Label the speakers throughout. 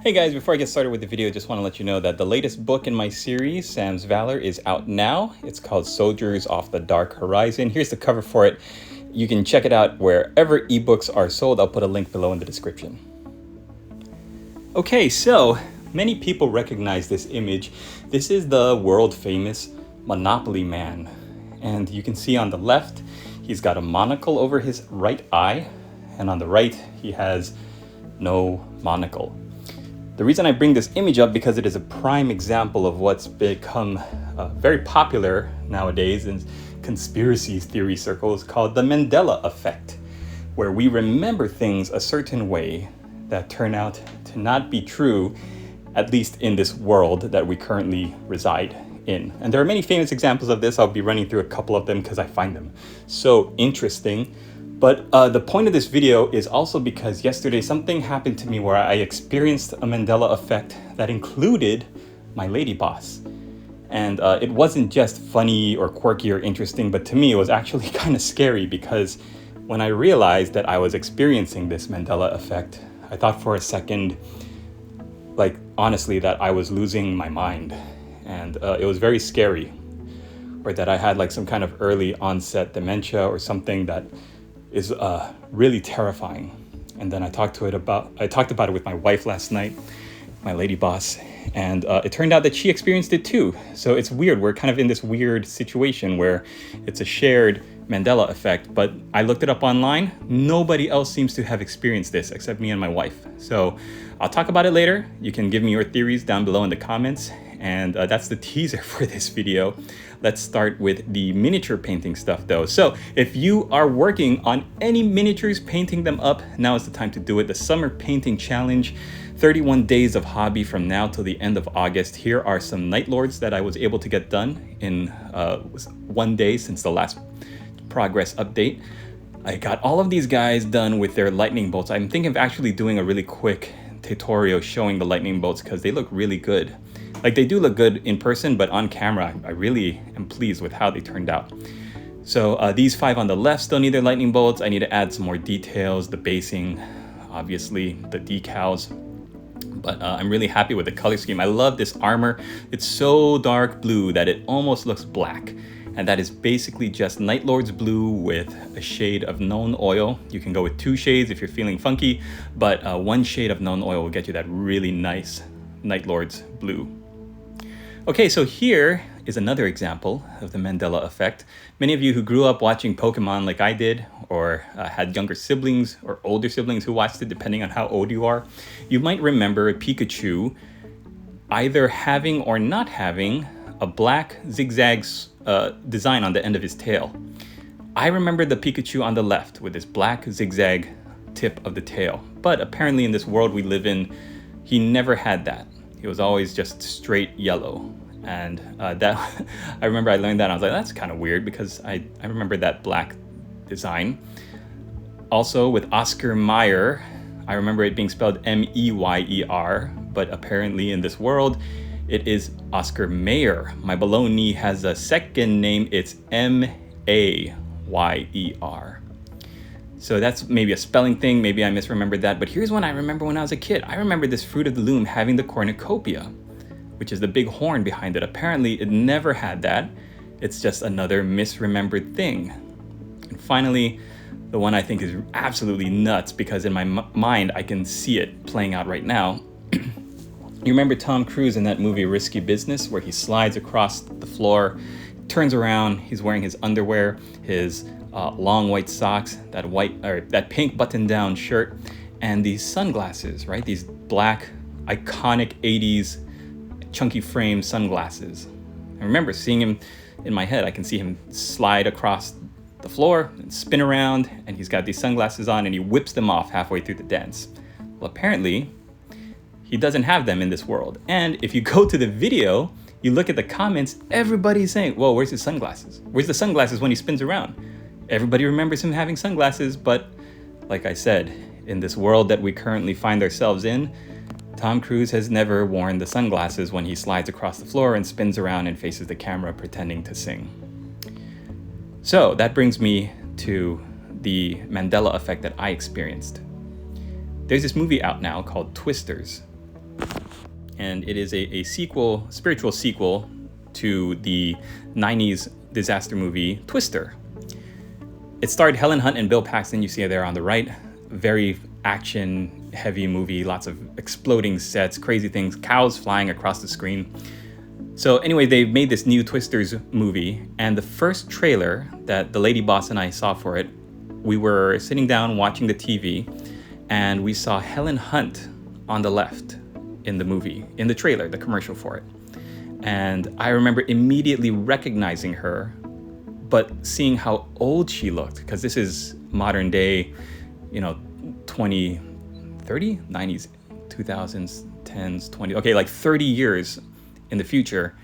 Speaker 1: Hey guys, before I get started with the video, just want to let you know that the latest book in my series, Sam's Valor, is out now. It's called Soldiers of the Dark Horizon. Here's the cover for it. You can check it out wherever ebooks are sold. I'll put a link below in the description. Okay, so many people recognize this image. This is the world famous Monopoly Man. And you can see on the left, he's got a monocle over his right eye. And on the right, he has no monocle. The reason I bring this image up because it is a prime example of what's become very popular nowadays in conspiracy theory circles called the Mandela Effect, where we remember things a certain way that turn out to not be true, at least in this world that we currently reside in. And there are many famous examples of this. I'll be running through a couple of them because I find them so interesting. But the point of this video is also because yesterday something happened to me where I experienced a Mandela effect that included my lady boss. And it wasn't just funny or quirky or interesting, but to me it was actually kind of scary because when I realized that I was experiencing this Mandela effect, I thought for a second, like honestly, that I was losing my mind. And it was very scary, or that I had like some kind of early onset dementia or something that is really terrifying. And then I talked about it with my wife last night, my lady boss, and it turned out that she experienced it too. So it's weird. We're kind of in this weird situation where it's a shared Mandela effect, but I looked it up online. Nobody else seems to have experienced this except me and my wife. So I'll talk about it later. You can give me your theories down below in the comments. And that's the teaser for this video. Let's start with the miniature painting stuff though. So if you are working on any miniatures, painting them up, now is the time to do it. The Summer Painting Challenge, 31 days of hobby from now till the end of August. Here are some Night Lords that I was able to get done in 1 day since the last progress update. I got all of these guys done with their lightning bolts. I'm thinking of actually doing a really quick tutorial showing the lightning bolts because they look really good. Like they do look good in person, but on camera, I really am pleased with how they turned out. So these 5 on the left still need their lightning bolts. I need to add some more details, the basing, obviously the decals. But I'm really happy with the color scheme. I love this armor. It's so dark blue that it almost looks black. And that is basically just Night Lord's blue with a shade of known oil. You can go with 2 shades if you're feeling funky, but 1 shade of known oil will get you that really nice Night Lord's blue. Okay, so here is another example of the Mandela effect. Many of you who grew up watching Pokemon like I did, or had younger siblings or older siblings who watched it, depending on how old you are, you might remember a Pikachu either having or not having a black zigzag design on the end of his tail. I remember the Pikachu on the left with this black zigzag tip of the tail, but apparently in this world we live in, he never had that. He was always just straight yellow. And that I remember I learned that and I was like, that's kind of weird because I remember that black design. Also with Oscar Mayer, I remember it being spelled M-E-Y-E-R, but apparently in this world, it is Oscar Mayer. My below knee has a second name, it's M-A-Y-E-R. So that's maybe a spelling thing, maybe I misremembered that, but here's one I remember when I was a kid. I remember this Fruit of the Loom having the cornucopia, which is the big horn behind it. Apparently it never had that. It's just another misremembered thing. And finally, the one I think is absolutely nuts because in my mind I can see it playing out right now. You remember Tom Cruise in that movie Risky Business where he slides across the floor, turns around, he's wearing his underwear, his long white socks, that pink button-down shirt, and these sunglasses, right? These black, iconic 80s chunky frame sunglasses. I remember seeing him in my head. I can see him slide across the floor and spin around, and he's got these sunglasses on, and he whips them off halfway through the dance. Well, apparently, he doesn't have them in this world. And if you go to the video, you look at the comments, everybody's saying, whoa, where's his sunglasses? Where's the sunglasses when he spins around? Everybody remembers him having sunglasses, but like I said, in this world that we currently find ourselves in, Tom Cruise has never worn the sunglasses when he slides across the floor and spins around and faces the camera pretending to sing. So that brings me to the Mandela effect that I experienced. There's this movie out now called Twisters. and it is a sequel, spiritual sequel to the 90s disaster movie Twister. It starred Helen Hunt and Bill Paxton, you see it there on the right. Very action-heavy movie, lots of exploding sets, crazy things, cows flying across the screen. So anyway, they made this new Twisters movie, and the first trailer that the lady boss and I saw for it, we were sitting down watching the TV, and we saw Helen Hunt on the left in the movie, in the trailer, the commercial for it. And I remember immediately recognizing her, but seeing how old she looked, because this is modern day, 20, 30, 90s, 2000s, 10s, 20, okay, like 30 years in the future.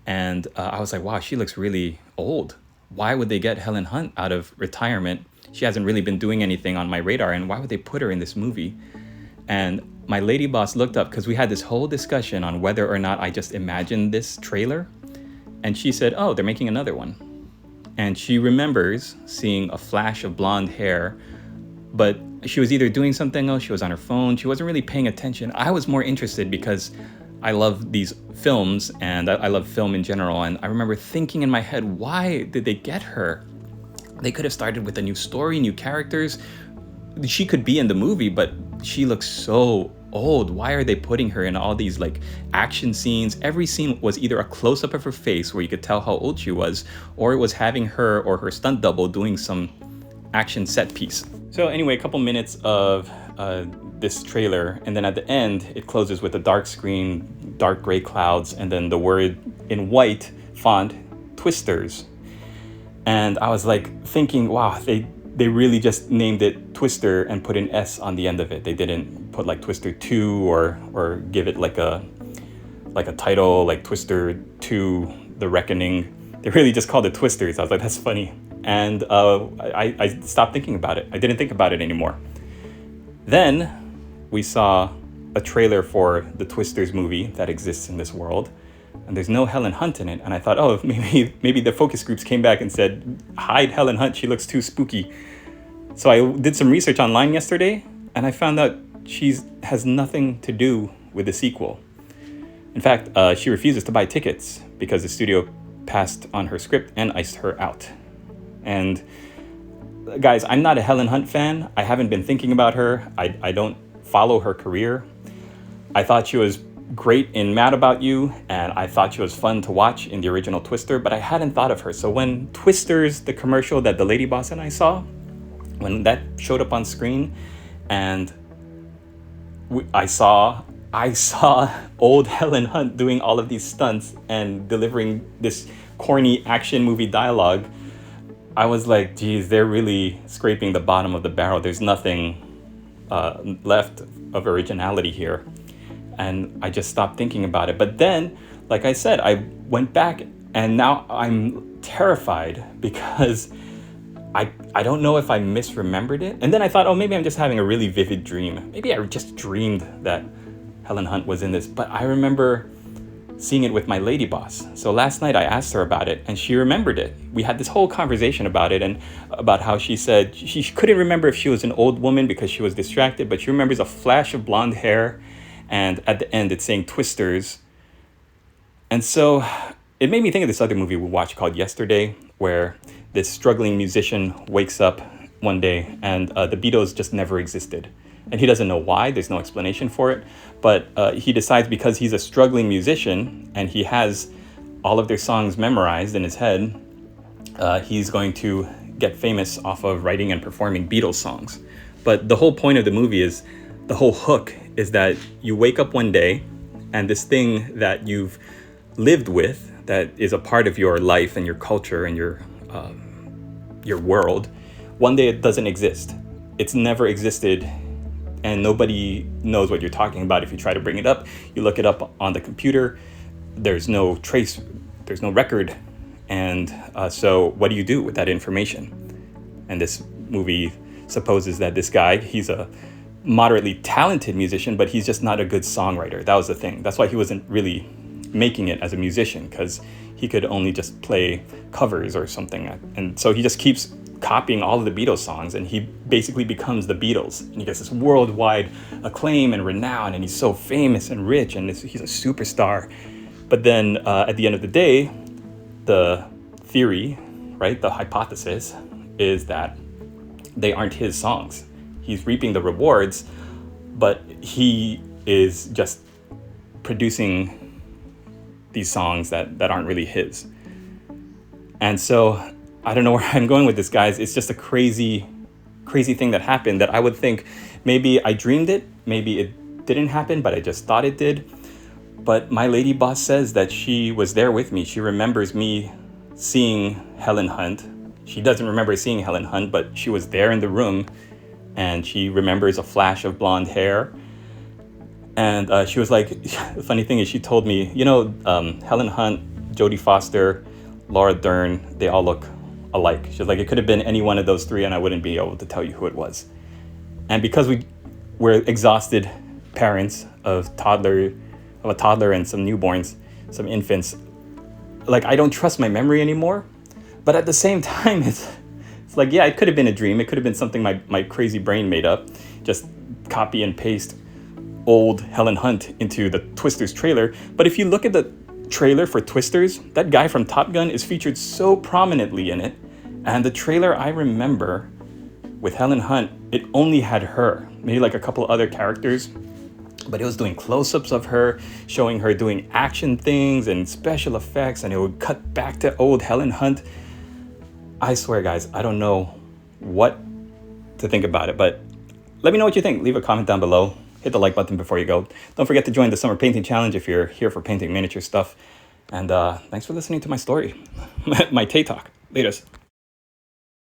Speaker 1: And I was like, wow, she looks really old. Why would they get Helen Hunt out of retirement? She hasn't really been doing anything on my radar, and why would they put her in this movie? And my lady boss looked up, because we had this whole discussion on whether or not I just imagined this trailer. And she said, oh, they're making another one. And she remembers seeing a flash of blonde hair, but she was either doing something else, she was on her phone, she wasn't really paying attention. I was more interested because I love these films, and I love film in general. And I remember thinking in my head, why did they get her? They could have started with a new story, new characters. She could be in the movie, but she looks so old. Why are they putting her in all these like action scenes? Every scene was either a close-up of her face where you could tell how old she was, or it was having her or her stunt double doing some action set piece. So anyway, a couple minutes of this trailer, and then at the end, it closes with a dark screen, dark gray clouds, and then the word in white font, Twisters. And I was like thinking, wow, they really just named it Twister and put an S on the end of it. They didn't put like Twister 2 or give it like a title like Twister 2, The Reckoning. They really just called it Twisters. I was like, that's funny. And I stopped thinking about it. I didn't think about it anymore. Then we saw a trailer for the Twisters movie that exists in this world, and there's no Helen Hunt in it. And I thought, oh, maybe the focus groups came back and said, hide Helen Hunt, she looks too spooky. So I did some research online yesterday, and I found out she has nothing to do with the sequel. In fact, she refuses to buy tickets because the studio passed on her script and iced her out. And guys, I'm not a Helen Hunt fan. I haven't been thinking about her. I don't follow her career. I thought she was great in Mad About You, and I thought she was fun to watch in the original Twister, but I hadn't thought of her. So when Twisters, the commercial that the lady boss and I saw, when that showed up on screen, and I saw old Helen Hunt doing all of these stunts and delivering this corny action movie dialogue, I was like, geez, they're really scraping the bottom of the barrel. There's nothing left of originality here. And I just stopped thinking about it. But then, like I said, I went back, and now I'm terrified because I don't know if I misremembered it. And then I thought, oh, maybe I'm just having a really vivid dream. Maybe I just dreamed that Helen Hunt was in this. But I remember seeing it with my lady boss. So last night I asked her about it, and she remembered it. We had this whole conversation about it, and about how she said she couldn't remember if she was an old woman because she was distracted, but she remembers a flash of blonde hair, and at the end it's saying Twisters. And so it made me think of this other movie we watched called Yesterday, where this struggling musician wakes up one day and the Beatles just never existed. And he doesn't know why, there's no explanation for it, but he decides because he's a struggling musician and he has all of their songs memorized in his head, he's going to get famous off of writing and performing Beatles songs. But the whole point of the movie is, the whole hook is that you wake up one day and this thing that you've lived with, that is a part of your life and your culture and your world, one day it doesn't exist. It's never existed, and nobody knows what you're talking about. If you try to bring it up, you look it up on the computer, there's no trace, there's no record. And so what do you do with that information? And this movie supposes that this guy, he's a moderately talented musician, but he's just not a good songwriter. That was the thing. That's why he wasn't really making it as a musician, because he could only just play covers or something. And so he just keeps copying all of the Beatles songs, and he basically becomes the Beatles, and he gets this worldwide acclaim and renown, and he's so famous and rich, and he's a superstar. But then at the end of the day, the theory, right, the hypothesis is that they aren't his songs. He's reaping the rewards, but he is just producing these songs that aren't really his. And so I don't know where I'm going with this, guys. It's just a crazy thing that happened that I would think maybe I dreamed it, maybe it didn't happen, but I just thought it did. But my lady boss says that she was there with me. She remembers me seeing Helen Hunt. She doesn't remember seeing Helen Hunt, but she was there in the room, and she remembers a flash of blonde hair. And she was like, the funny thing is she told me, Helen Hunt, Jodie Foster, Laura Dern, they all look alike. She's like, it could have been any one of those three and I wouldn't be able to tell you who it was. And because we're exhausted parents of a toddler and some newborns, some infants, like I don't trust my memory anymore. But at the same time, it's like, yeah, it could have been a dream. It could have been something my crazy brain made up. Just copy and paste old Helen Hunt into the Twisters trailer. But if you look at the trailer for Twisters, that guy from Top Gun is featured so prominently in it. And the trailer I remember with Helen Hunt, it only had her, maybe like a couple other characters, but it was doing close-ups of her, showing her doing action things and special effects, and it would cut back to old Helen Hunt. I swear, guys, I don't know what to think about it, but let me know what you think. Leave a comment down below. Hit the like button before you go. Don't forget to join the Summer Painting Challenge if you're here for painting miniature stuff. And thanks for listening to my story, my Tay Talk. Laters.